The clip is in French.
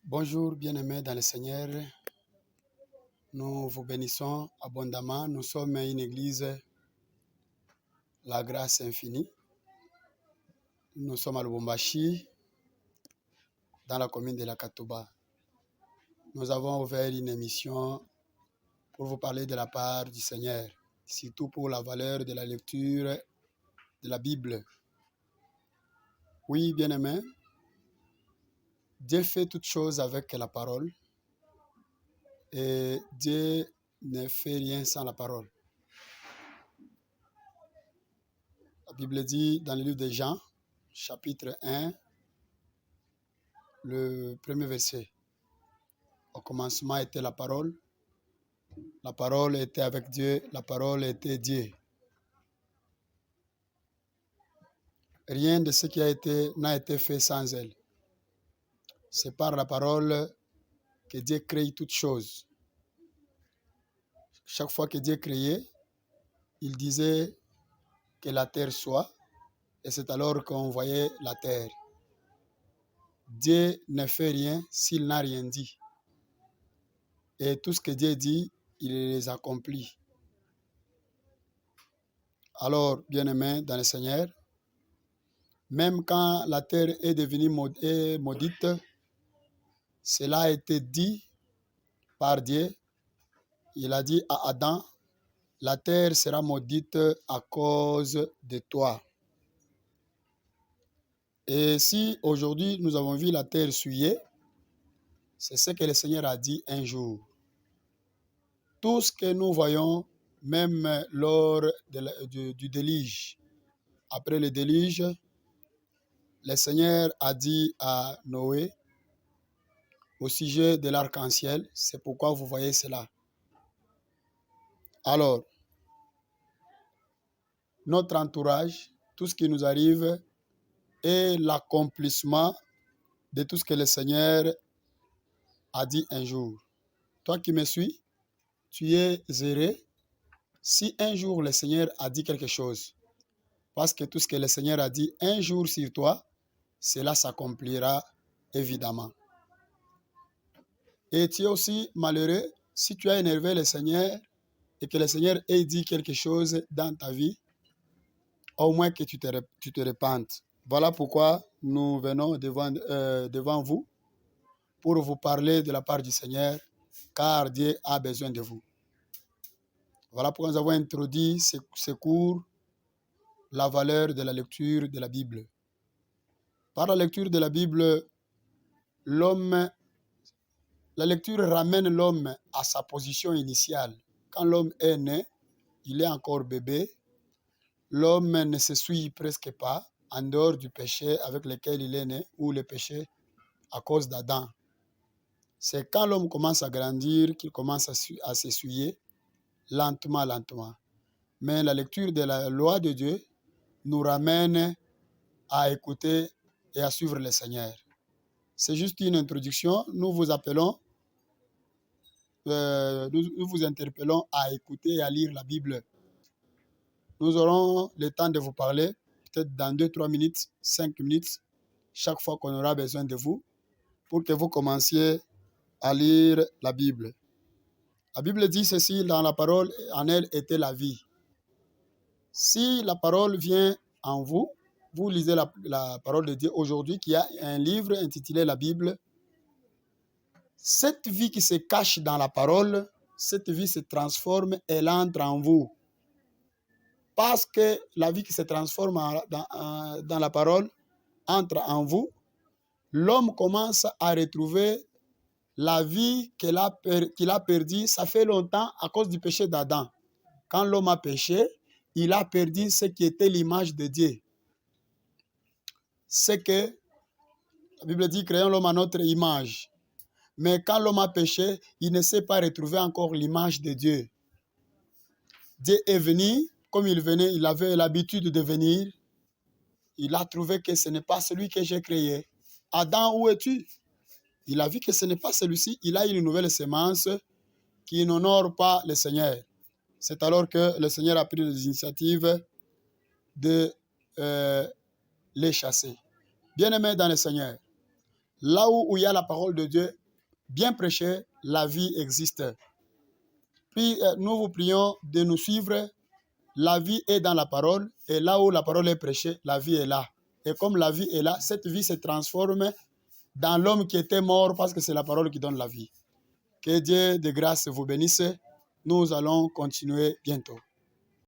Bonjour, bien-aimés dans le Seigneur. Nous vous bénissons abondamment. Nous sommes une église, la grâce infinie. Nous sommes à Lubumbashi, dans la commune de la Katoba. Nous avons ouvert une émission pour vous parler de la part du Seigneur, surtout pour la valeur de la lecture de la Bible. Oui, bien-aimés, Dieu fait toutes choses avec la parole et Dieu ne fait rien sans la parole. La Bible dit dans le livre de Jean, chapitre 1, le premier verset. Au commencement était la parole était avec Dieu, la parole était Dieu. Rien de ce qui n'a été fait sans elle. C'est par la parole que Dieu crée toutes choses. Chaque fois que Dieu créait, il disait que la terre soit, et c'est alors qu'on voyait la terre. Dieu ne fait rien s'il n'a rien dit. Et tout ce que Dieu dit, il les accomplit. Alors, bien-aimés dans le Seigneur, même quand la terre est devenue maudite, cela a été dit par Dieu. Il a dit à Adam, la terre sera maudite à cause de toi. Et si aujourd'hui nous avons vu la terre souillée, c'est ce que le Seigneur a dit un jour. Tout ce que nous voyons, même lors du déluge, après le déluge, le Seigneur a dit à Noé, au sujet de l'arc-en-ciel, c'est pourquoi vous voyez cela. Alors, notre entourage, tout ce qui nous arrive est l'accomplissement de tout ce que le Seigneur a dit un jour. Toi qui me suis, tu es heureux si un jour le Seigneur a dit quelque chose. Parce que tout ce que le Seigneur a dit un jour sur toi, cela s'accomplira évidemment. Et tu es aussi malheureux si tu as énervé le Seigneur et que le Seigneur ait dit quelque chose dans ta vie, au moins que tu te repentes. Voilà pourquoi nous venons devant vous pour vous parler de la part du Seigneur, car Dieu a besoin de vous. Voilà pourquoi nous avons introduit ce cours, la valeur de la lecture de la Bible. Par la lecture de la Bible, la lecture ramène l'homme à sa position initiale. Quand l'homme est né, il est encore bébé, l'homme ne se souille presque pas, en dehors du péché avec lequel il est né, ou le péché à cause d'Adam. C'est quand l'homme commence à grandir qu'il commence à s'essuyer lentement. Mais la lecture de la loi de Dieu nous ramène à écouter et à suivre le Seigneur. C'est juste une introduction. Nous vous interpellons à écouter et à lire la Bible. Nous aurons le temps de vous parler, peut-être dans 2-3 minutes, 5 minutes, chaque fois qu'on aura besoin de vous, pour que vous commenciez à lire la Bible. La Bible dit ceci, dans la parole, en elle était la vie. Si la parole vient en vous, vous lisez la parole de Dieu aujourd'hui, qui a un livre intitulé la Bible. Cette vie qui se cache dans la parole, cette vie se transforme, elle entre en vous. Parce que la vie qui se transforme dans la parole entre en vous, l'homme commence à retrouver la vie qu'il a perdue, ça fait longtemps à cause du péché d'Adam. Quand l'homme a péché, il a perdu ce qui était l'image de Dieu. C'est que la Bible dit, créons l'homme à notre image. Mais quand l'homme a péché, il ne s'est pas retrouvé encore l'image de Dieu. Dieu est venu, comme il venait, il avait l'habitude de venir. Il a trouvé que ce n'est pas celui que j'ai créé. Adam, où es-tu? Il a vu que ce n'est pas celui-ci. Il a une nouvelle semence qui n'honore pas le Seigneur. C'est alors que le Seigneur a pris les initiatives de les chasser. Bien-aimés dans le Seigneur, Là où il y a la parole de Dieu, bien prêchée, la vie existe. Puis nous vous prions de nous suivre. La vie est dans la parole et là où la parole est prêchée, la vie est là. Et comme la vie est là, cette vie se transforme dans l'homme qui était mort parce que c'est la parole qui donne la vie. Que Dieu de grâce vous bénisse. Nous allons continuer bientôt.